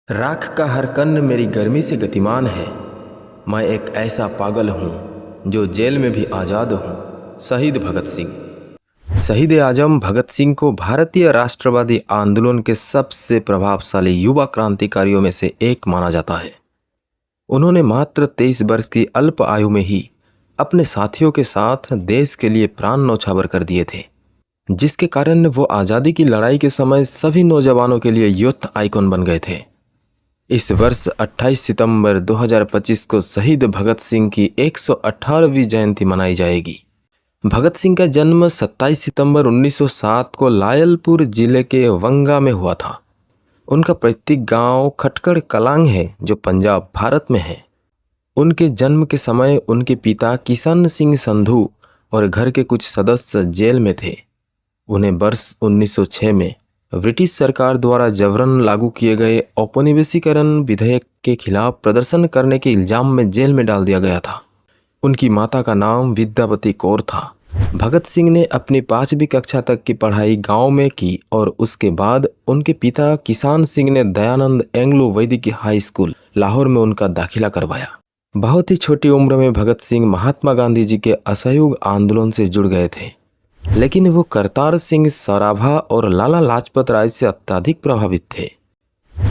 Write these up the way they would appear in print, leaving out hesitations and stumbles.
राख का हर कण मेरी गर्मी से गतिमान है। मैं एक ऐसा पागल हूँ जो जेल में भी आज़ाद हूँ। शहीद भगत सिंह। शहीद आजम भगत सिंह को भारतीय राष्ट्रवादी आंदोलन के सबसे प्रभावशाली युवा क्रांतिकारियों में से एक माना जाता है। उन्होंने मात्र 23 वर्ष की अल्प आयु में ही अपने साथियों के साथ देश के लिए प्राण न्यौछावर कर दिए थे, जिसके कारण वो आज़ादी की लड़ाई के समय सभी नौजवानों के लिए यूथ आइकॉन बन गए थे। इस वर्ष 28 सितंबर 2025 को शहीद भगत सिंह की 118वीं जयंती मनाई जाएगी। भगत सिंह का जन्म 27 सितंबर 1907 को लायलपुर जिले के वंगा में हुआ था। उनका पैतृक गांव खटकड़ कलांग है, जो पंजाब भारत में है। उनके जन्म के समय उनके पिता किशन सिंह संधू और घर के कुछ सदस्य जेल में थे। उन्हें वर्ष 1906 में ब्रिटिश सरकार द्वारा जबरन लागू किए गए औपनिवेशीकरण विधेयक के खिलाफ प्रदर्शन करने के इल्जाम में जेल में डाल दिया गया था। उनकी माता का नाम विद्यावती कौर था। भगत सिंह ने अपनी 5वीं कक्षा तक की पढ़ाई गांव में की और उसके बाद उनके पिता किशन सिंह ने दयानंद एंग्लो वैदिक हाई स्कूल लाहौर में उनका दाखिला करवाया। बहुत ही छोटी उम्र में भगत सिंह महात्मा गांधी जी के असहयोग आंदोलन से जुड़ गए थे, लेकिन वो करतार सिंह सराभा और लाला लाजपत राय से अत्यधिक प्रभावित थे।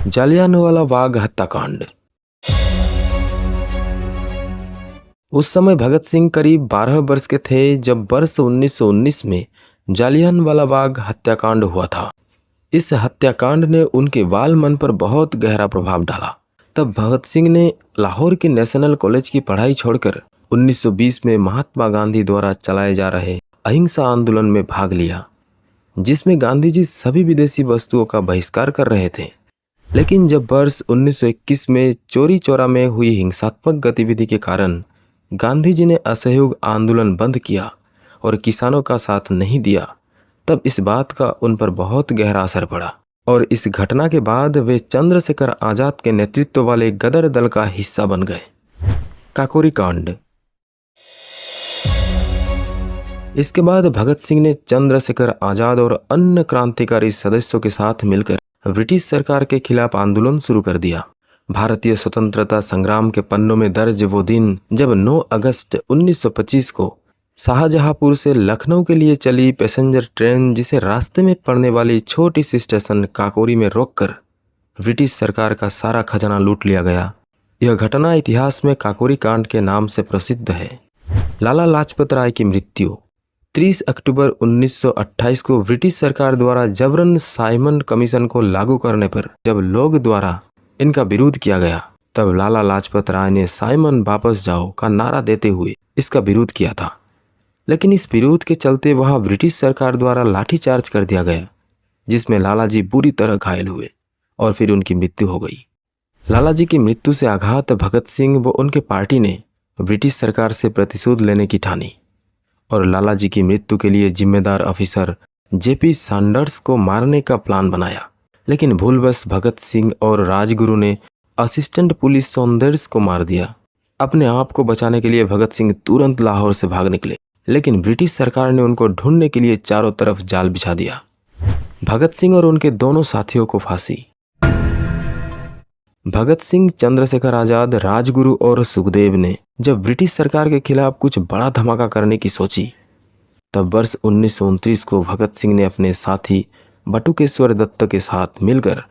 जालियांवाला बाग हत्याकांड। उस समय भगत सिंह करीब 12 वर्ष के थे जब वर्ष 1919 में जालियांवाला बाग हत्याकांड हुआ था। इस हत्याकांड ने उनके बाल मन पर बहुत गहरा प्रभाव डाला। तब भगत सिंह ने लाहौर के नेशनल कॉलेज की पढ़ाई छोड़कर 1920 में महात्मा गांधी द्वारा चलाए जा रहे अहिंसा आंदोलन में भाग लिया, जिसमें गांधी जी सभी विदेशी वस्तुओं का बहिष्कार कर रहे थे। लेकिन जब वर्ष 1921 में चोरी चौरा में हुई हिंसात्मक गतिविधि के कारण गांधी जी ने असहयोग आंदोलन बंद किया और किसानों का साथ नहीं दिया, तब इस बात का उन पर बहुत गहरा असर पड़ा और इस घटना के बाद वे चंद्रशेखर आजाद के नेतृत्व वाले गदर दल का हिस्सा बन गए। काकोरी कांड। इसके बाद भगत सिंह ने चंद्रशेखर आजाद और अन्य क्रांतिकारी सदस्यों के साथ मिलकर ब्रिटिश सरकार के खिलाफ आंदोलन शुरू कर दिया। भारतीय स्वतंत्रता संग्राम के पन्नों में दर्ज वो दिन जब 9 अगस्त 1925 को शाहजहांपुर से लखनऊ के लिए चली पैसेंजर ट्रेन, जिसे रास्ते में पड़ने वाली छोटी सी स्टेशन काकोरी में रोककर ब्रिटिश सरकार का सारा खजाना लूट लिया गया। यह घटना इतिहास में काकोरी कांड के नाम से प्रसिद्ध है। लाला लाजपत राय की मृत्यु। 30 अक्टूबर 1928 को ब्रिटिश सरकार द्वारा जबरन साइमन कमीशन को लागू करने पर जब लोग द्वारा इनका विरोध किया गया, तब लाला लाजपत राय ने साइमन वापस जाओ का नारा देते हुए इसका विरोध किया था। लेकिन इस विरोध के चलते वहां ब्रिटिश सरकार द्वारा लाठीचार्ज कर दिया गया, जिसमें लाला जी बुरी तरह घायल हुए और फिर उनकी मृत्यु हो गई। लाला जी की मृत्यु से आघात भगत सिंह व उनके पार्टी ने ब्रिटिश सरकार से प्रतिशोध लेने की ठानी और लाला जी की मृत्यु के लिए जिम्मेदार ऑफिसर जेपी सैंडर्स को मारने का प्लान बनाया। लेकिन भूलवश भगत सिंह और राजगुरु ने असिस्टेंट पुलिस सौंदर्स को मार दिया। अपने आप को बचाने के लिए भगत सिंह तुरंत लाहौर से भाग निकले, लेकिन ब्रिटिश सरकार ने उनको ढूंढने के लिए चारों तरफ जाल बिछा दिया। भगत सिंह और उनके दोनों साथियों को फांसी। भगत सिंह, चंद्रशेखर आजाद, राजगुरु और सुखदेव ने जब ब्रिटिश सरकार के खिलाफ कुछ बड़ा धमाका करने की सोची, तब वर्ष 1929 को भगत सिंह ने अपने साथी बटुकेश्वर दत्त के साथ मिलकर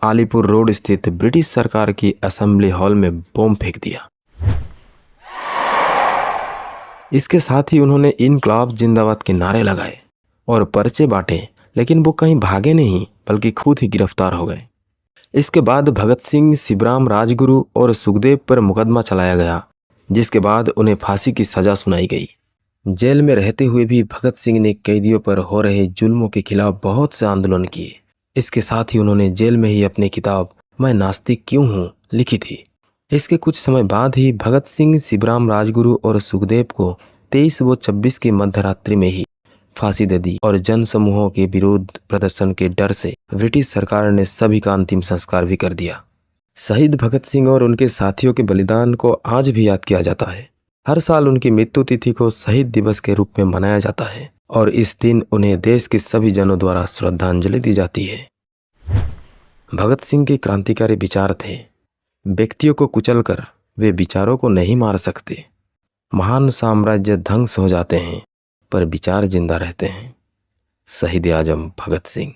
आलीपुर रोड स्थित ब्रिटिश सरकार की असेंबली हॉल में बम फेंक दिया। इसके साथ ही उन्होंने इनकलाब जिंदाबाद के नारे लगाए और पर्चे बांटे, लेकिन वो कहीं भागे नहीं बल्कि खुद ही गिरफ्तार हो गए। इसके बाद भगत सिंह, शिवराम, राजगुरु और सुखदेव पर मुकदमा चलाया गया, जिसके बाद उन्हें फांसी की सजा सुनाई गई। जेल में रहते हुए भी भगत सिंह ने कैदियों पर हो रहे जुल्मों के खिलाफ बहुत से आंदोलन किए। इसके साथ ही उन्होंने जेल में ही अपनी किताब मैं नास्तिक क्यों हूँ लिखी थी। इसके कुछ समय बाद ही भगत सिंह, शिवराम, राजगुरु और सुखदेव को 23 व 26 की मध्यरात्रि में ही फांसी दे दी और जन समूहों के विरोध प्रदर्शन के डर से ब्रिटिश सरकार ने सभी का अंतिम संस्कार भी कर दिया। शहीद भगत सिंह और उनके साथियों के बलिदान को आज भी याद किया जाता है। हर साल उनकी मृत्यु तिथि को शहीद दिवस के रूप में मनाया जाता है और इस दिन उन्हें देश के सभी जनों द्वारा श्रद्धांजलि दी जाती है। भगत सिंह के क्रांतिकारी विचार थे। व्यक्तियों को कुचलकर वे विचारों को नहीं मार सकते। महान साम्राज्य ध्वंस हो जाते हैं पर विचार जिंदा रहते हैं। शहीद ए आजम भगत सिंह।